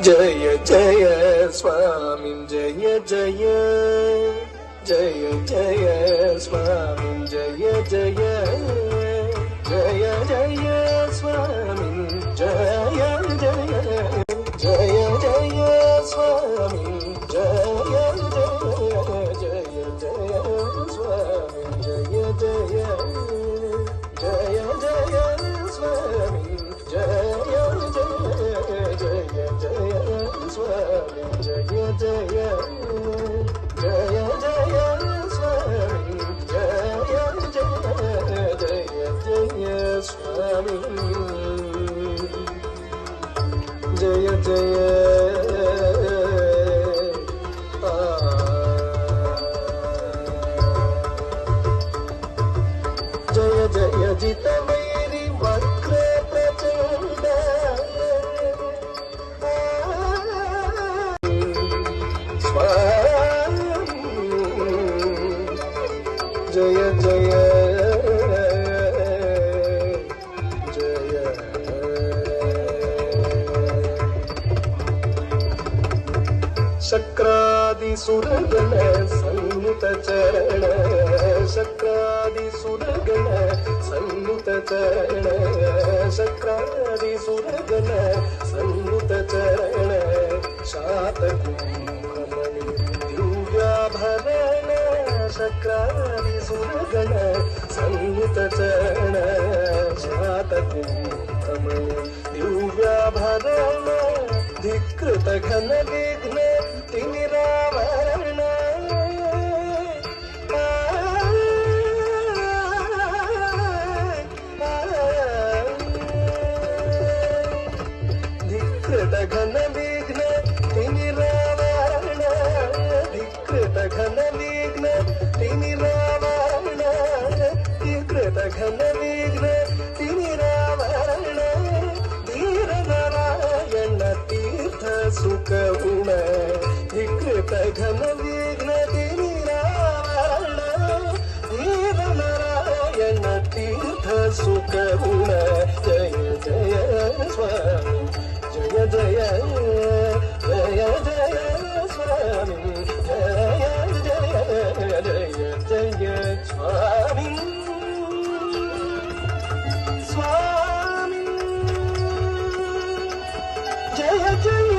జయ జయ స్వామి జయ జయ జయ జయ స్వామి జయ జయ జయ జయ స్వామి జయ జయ జయ జయ స్వామి జయ జయ జయ జయ స్వామి జయ జయ జయ జయ స్వామి జయ జయ జయ జయ స్వామి జయ జయ జయ జయ స్వామి జయ జయ జయ స్వామి జయ జయ జయ జయ జితవైరి వక్ర ప్రచండ స్వామి జయ జయ జయ శక్రాది సురగణ సన్నుత చరణ శక్రాది సురగణ సన్నుత చరణ శక్రాది సురగణ సన్నుత చరణ శాతకుంభమణి దివ్యాభరణ శక్రాది సురగణ సన్నుత చరణ శాతకుంభమణి దివ్యాభరణ ధికృత ఘన విఘ్న తిమిరావరణ ధికృత ఘన విఘ్న తిమిరావరణ ధికృత ఘన విఘ్న తిమిరావరణ ధికృత ఘన విఘ్న తిమిరావరణ ధీర నారాయణ తీర్థ సుఖగుణ ధికృత ఘన విఘ్న తిమిరావరణ ధీర నారాయణ తీర్థ సుఖగుణ జయ జయ స్వామి జయ జయ జయ జయ స్వామి జయ జయ జయ జయ స్వామి స్వామి జయ జయ